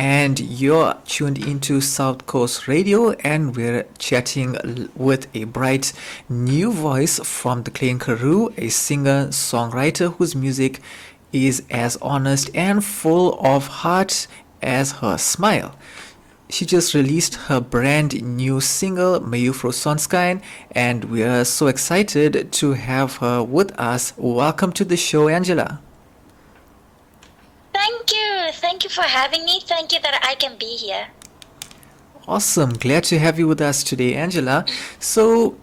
and you're tuned into South Coast Radio, and we're chatting with a bright new voice from the Clean Karoo, a singer-songwriter whose music is as honest and full of heart as her smile. She just released her brand new single, Mej Sonskyn, and we are so excited to have her with us. Welcome to the show, Angela. Thank you. Thank you for having me. Thank you that I can be here. Awesome. Glad to have you with us today, Angela. So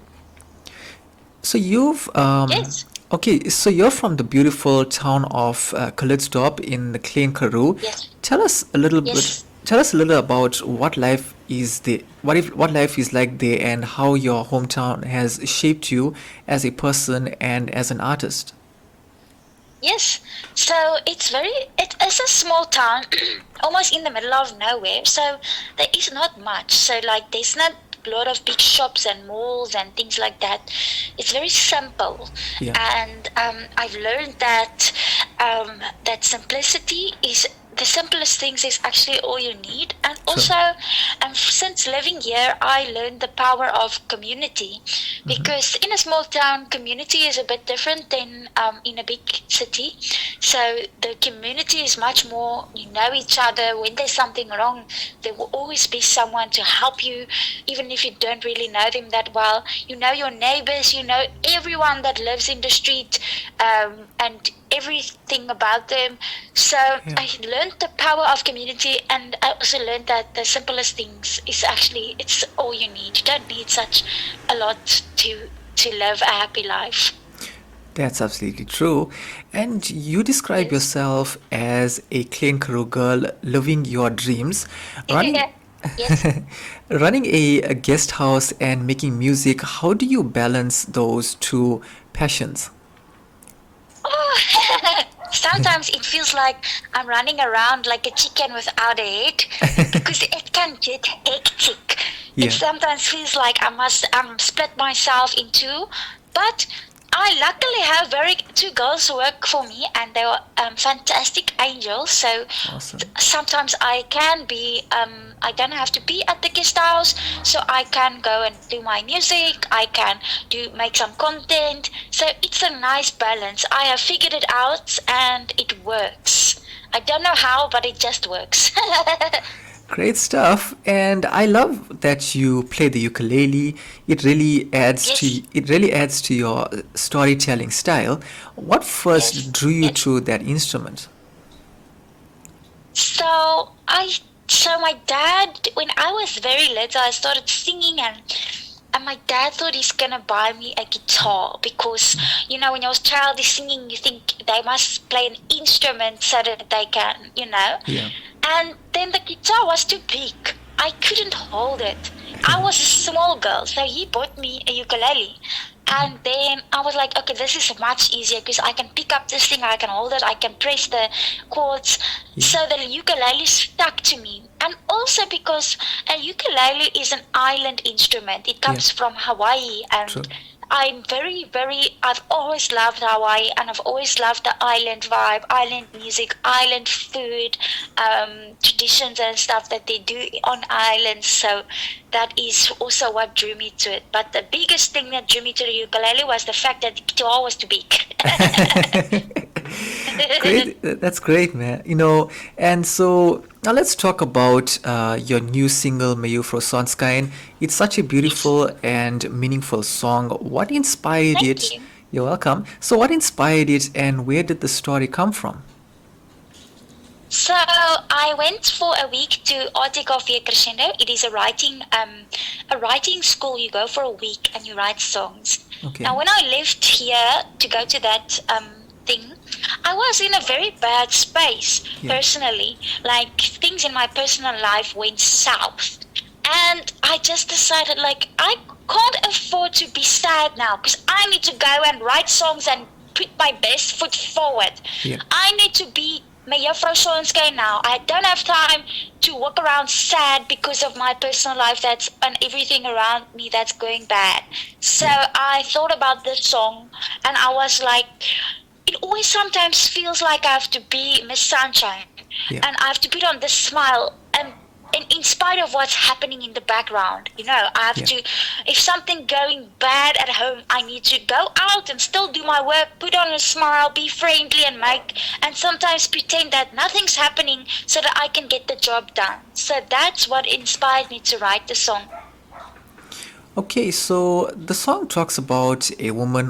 you've Yes. okay. So you're from the beautiful town of Kalidsdorp in the Klein Karoo. Yes. Tell us a little bit. Yes. Tell us a little about what life is there. What life is like there, and how your hometown has shaped you as a person and as an artist. Yes. So it is a small town, almost in the middle of nowhere. So there is not much. So like there's not a lot of big shops and malls and things like that. It's very simple. Yeah. And I've learned that that simplicity is the simplest things is actually all you need. And also, since living here, I learned the power of community. Because in a small town, community is a bit different than in a big city. So the community is much more, you know each other. When there's something wrong, there will always be someone to help you, even if you don't really know them that well. You know your neighbors, you know everyone that lives in the street, and everything about them. So I learned the power of community, and I also learned that the simplest things is actually, it's all you need. You don't need such a lot to live a happy life. That's absolutely true. And you describe Yes. yourself as a Klein Karoo girl living your dreams, running Yes. running a guest house and making music. How do you balance those two passions? Oh, sometimes it feels like I'm running around like a chicken without a head because it can get hectic. Yeah. It sometimes feels like I must split myself in two, but I luckily have two girls who work for me, and they are fantastic angels. So Awesome. sometimes I can be, I don't have to be at the guest house, so I can go and do my music. I can make some content. So it's a nice balance. I have figured it out, and it works. I don't know how, but it just works. Great stuff. And I love that you play the ukulele. It really adds Yes. to your storytelling style. What first Yes. drew you Yes. to that instrument? So my dad, when I was very little, I started singing, and my dad thought he's gonna buy me a guitar because, you know, when you're a child is singing, you think they must play an instrument so that they can, you know. Yeah. And then the guitar was too big. I couldn't hold it. I was a small girl, so he bought me a ukulele. And then I was like, okay, this is much easier because I can pick up this thing, I can hold it, I can press the chords. So the ukulele stuck to me. And also because a ukulele is an island instrument. It comes from Hawaii, and True. I'm I've always loved Hawaii, and I've always loved the island vibe, island music, island food, traditions and stuff that they do on islands. So that is also what drew me to it. But the biggest thing that drew me to the ukulele was the fact that the guitar was too big. Great. That's great, man. You know, and so now let's talk about your new single, Mej Sonskyn. It's such a beautiful and meaningful song. What inspired Thank it? you. You're welcome. So what inspired it, and where did the story come from? So I went for a week to Art Crescendo. It is a writing school. You go for a week and you write songs. Okay. Now when I left here to go to that thing, I was in a very bad space personally. Like things in my personal life went south. And I just decided like I can't afford to be sad now because I need to go and write songs and put my best foot forward. Yeah. I need to be Mej Sonskyn now. I don't have time to walk around sad because of my personal life and everything around me that's going bad. So I thought about this song and I was like, it always sometimes feels like I have to be Miss Sunshine. Yeah. And I have to put on this smile in spite of what's happening in the background, I have Yeah. to, if something going bad at home, I need to go out and still do my work, put on a smile, be friendly, and sometimes pretend that nothing's happening so that I can get the job done. So that's what inspired me to write the song. Okay, so the song talks about a woman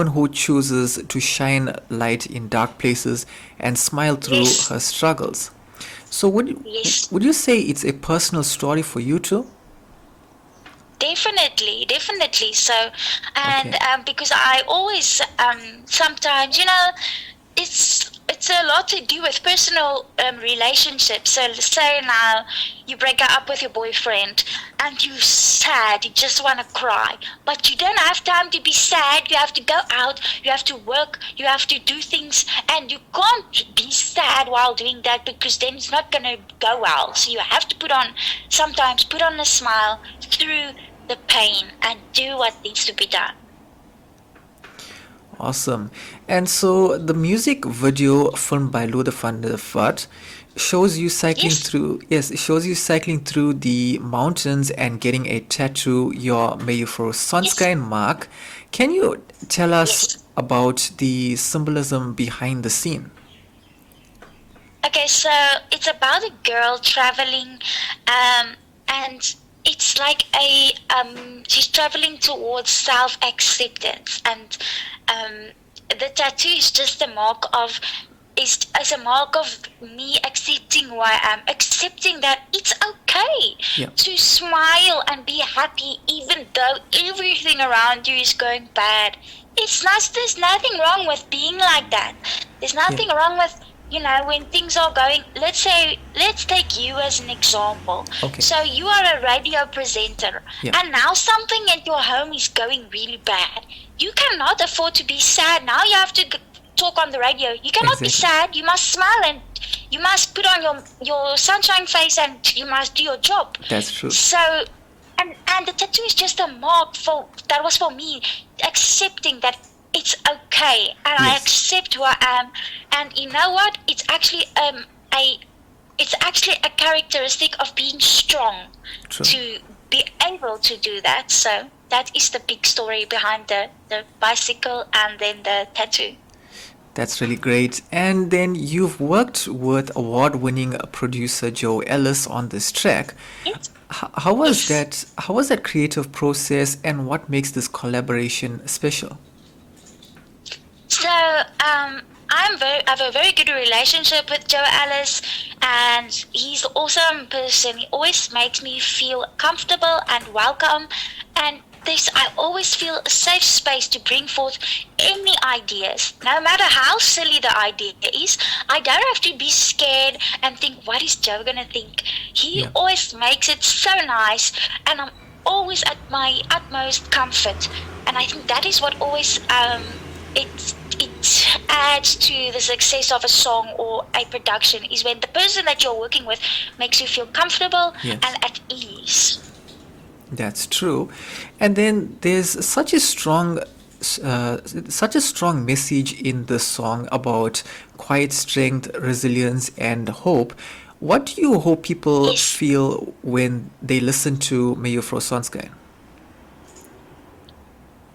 who chooses to shine light in dark places and smile through Yes, her struggles. So yes. would you say it's a personal story for you too? Definitely, definitely. So, and Okay. because I always sometimes, it's a lot to do with personal relationships. So, say now you break up with your boyfriend and you're sad, you just want to cry, but you don't have time to be sad. You have to go out, you have to work, you have to do things, and you can't be sad while doing that because then it's not going to go well. So you have to sometimes put on a smile through the pain and do what needs to be done. Awesome. And so the music video filmed by Luther van der Vaart shows you cycling Yes, through, yes, it shows you cycling through the mountains and getting a tattoo, your Mej yes, Sonskyn mark. Can you tell us yes. about the symbolism behind the scene? Okay, so it's about a girl traveling, and it's like she's traveling towards self-acceptance, and um, the tattoo is just a mark of is a mark of me accepting who I am, accepting that it's okay Yeah, to smile and be happy even though everything around you is going bad. There's nothing wrong with being like that. There's yeah, nothing wrong with, when things are going, let's take you as an example. okay, So you are a radio presenter, yeah, and now something at your home is going really bad. You cannot afford to be sad. Now you have to talk on the radio. You cannot be exactly. sad. You must smile, and you must put on your sunshine face, and you must do your job. That's true. So, and the tattoo is just a mark that was for me, accepting that it's okay, and I Yes, accept who I am. And you know what? A it's actually a characteristic of being strong true. to be able to do that. So that is the big story behind the bicycle and then the tattoo. That's really great. And then you've worked with award-winning producer Joe Ellis on this track. Yes. How was Yes. that? How was that creative process, and what makes this collaboration special? So I have a very good relationship with Joe Ellis, and he's an awesome person. He always makes me feel comfortable and welcome, and I always feel a safe space to bring forth any ideas, no matter how silly the idea is. I don't have to be scared and think, what is Joe gonna think? He Yeah, always makes it so nice, and I'm always at my utmost comfort. And I think that is what always it adds to the success of a song or a production, is when the person that you're working with makes you feel comfortable yes, and at ease. that's true. And then there's such a strong message in the song about quiet strength, resilience, and hope. What do you hope people Yes, feel when they listen to Mej Sonskyn?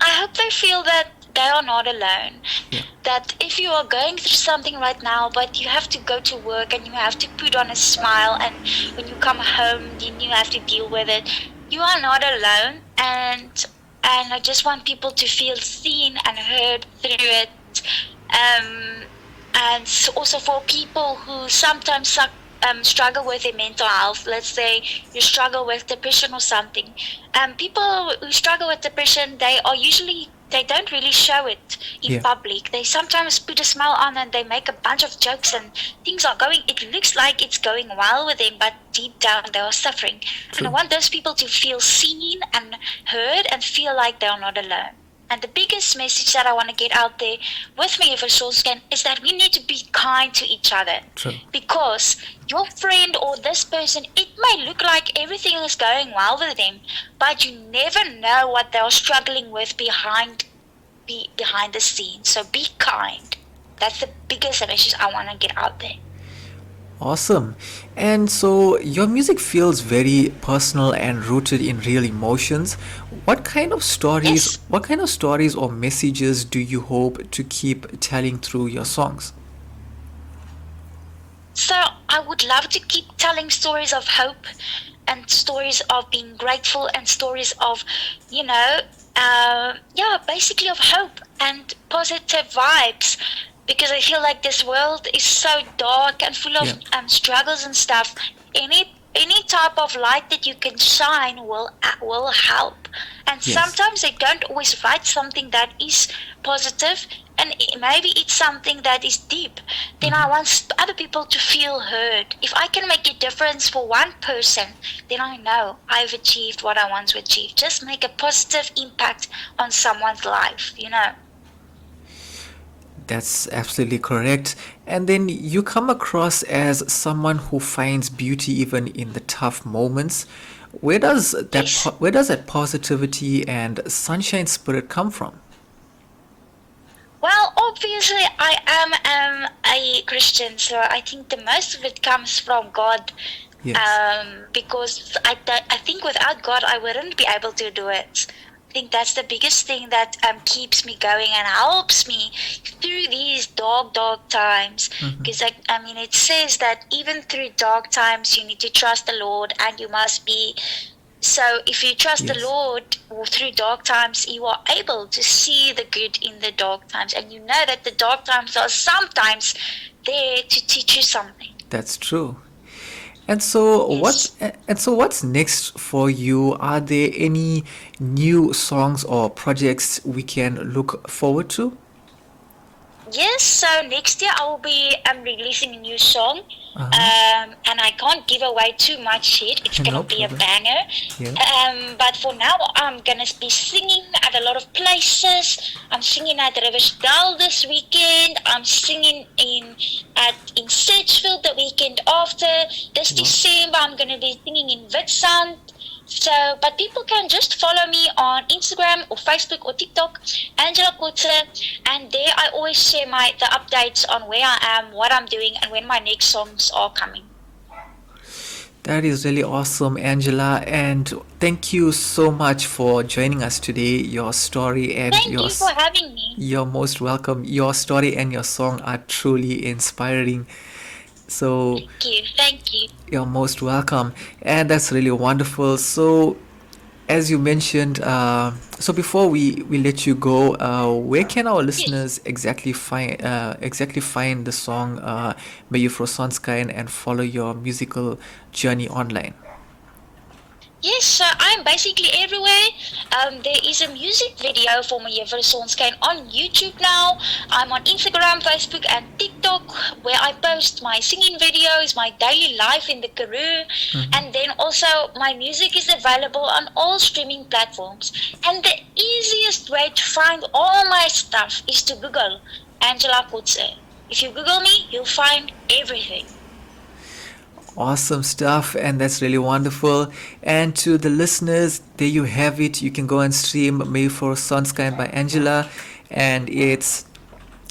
I hope they feel that they are not alone. Yeah, That if you are going through something right now, but you have to go to work and you have to put on a smile, and when you come home, then you have to deal with it. You are not alone, and I just want people to feel seen and heard through it. Um, and also for people who sometimes struggle with their mental health. Let's say you struggle with depression or something. People who struggle with depression, they don't really show it in yeah, public. They sometimes put a smile on and they make a bunch of jokes, and things are going. It looks like it's going well with them, but deep down they are suffering. And I true. want those people to feel seen and heard and feel like they are not alone. And the biggest message that I want to get out there with me for Sonskyn is that we need to be kind to each other. True. Because your friend or this person, it may look like everything is going well with them, but you never know what they're struggling with behind the scenes. So be kind. That's the biggest message I want to get out there. Awesome. And so your music feels very personal and rooted in real emotions. Yes. What kind of stories or messages do you hope to keep telling through your songs? So I would love to keep telling stories of hope and stories of being grateful and stories of, you know, yeah, basically of hope and positive vibes. Because I feel like this world is so dark and full of Yeah. struggles and stuff. Any type of light that you can shine will help. And Yes. sometimes they don't always write something that is positive, and maybe it's something that is deep. Then I want other people to feel heard. If I can make a difference for one person, then I know I've achieved what I want to achieve. Just make a positive impact on someone's life. That's absolutely correct. And then you come across as someone who finds beauty even in the tough moments. Yes. Where does that positivity and sunshine spirit come from? Well, obviously, I am a Christian, so I think the most of it comes from God. Yes. Because I think without God, I wouldn't be able to do it. I think that's the biggest thing that keeps me going and helps me through these dark, dark times. Because I mean, it says that even through dark times, you need to trust the Lord, and you must be so if you trust the Yes. Lord through dark times, you are able to see the good in the dark times. And you know that the dark times are sometimes there to teach you something. That's true. Yes. And so what's next for you? Are there any new songs or projects we can look forward to? Yes, so next year I will be releasing a new song. Uh-huh. And I can't give away too much yet. It's No gonna be a problem. banger. Yeah. But for now, I'm gonna be singing at a lot of places. I'm singing at Riversdale this weekend. I'm singing in Sedgefield the weekend after. This Wow. December, I'm gonna be singing in Witstrand. So, but people can just follow me on Instagram or Facebook or TikTok, Angela Kotze, and there I always share the updates on where I am, what I'm doing, and when my next songs are coming. That is really awesome, Angela, and thank you so much for joining us today. Your story and Thank you for having me. you're most welcome. Your story and your song are truly inspiring. So Thank you. Thank you. you're most welcome, and that's really wonderful. So as you mentioned, so before we let you go, where can our Yes. listeners exactly find the song Mej Sonskyn and follow your musical journey online? Yes, so I'm basically everywhere. There is a music video for Mej Sonskyn on YouTube now. I'm on Instagram, Facebook, and TikTok, where I post my singing videos, my daily life in the Karoo, and then also my music is available on all streaming platforms. And the easiest way to find all my stuff is to Google Angela Kotze. If you Google me, you'll find everything. Awesome stuff, and that's really wonderful. And to the listeners, there you have it. You can go and stream Mej Sonskyn by Angela, and it's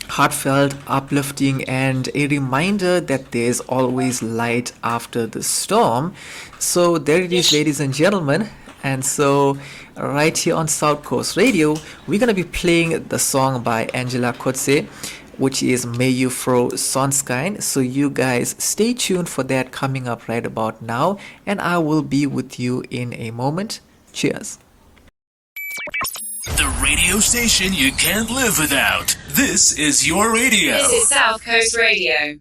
heartfelt, uplifting, and a reminder that there's always light after the storm. So there it is, Yes. ladies and gentlemen. And so, right here on South Coast Radio, we're gonna be playing the song by Angela Kotze, which is Mej Sonskyn. So you guys stay tuned for that coming up right about now, and I will be with you in a moment. Cheers. The radio station you can't live without. This is your radio. This is South Coast Radio.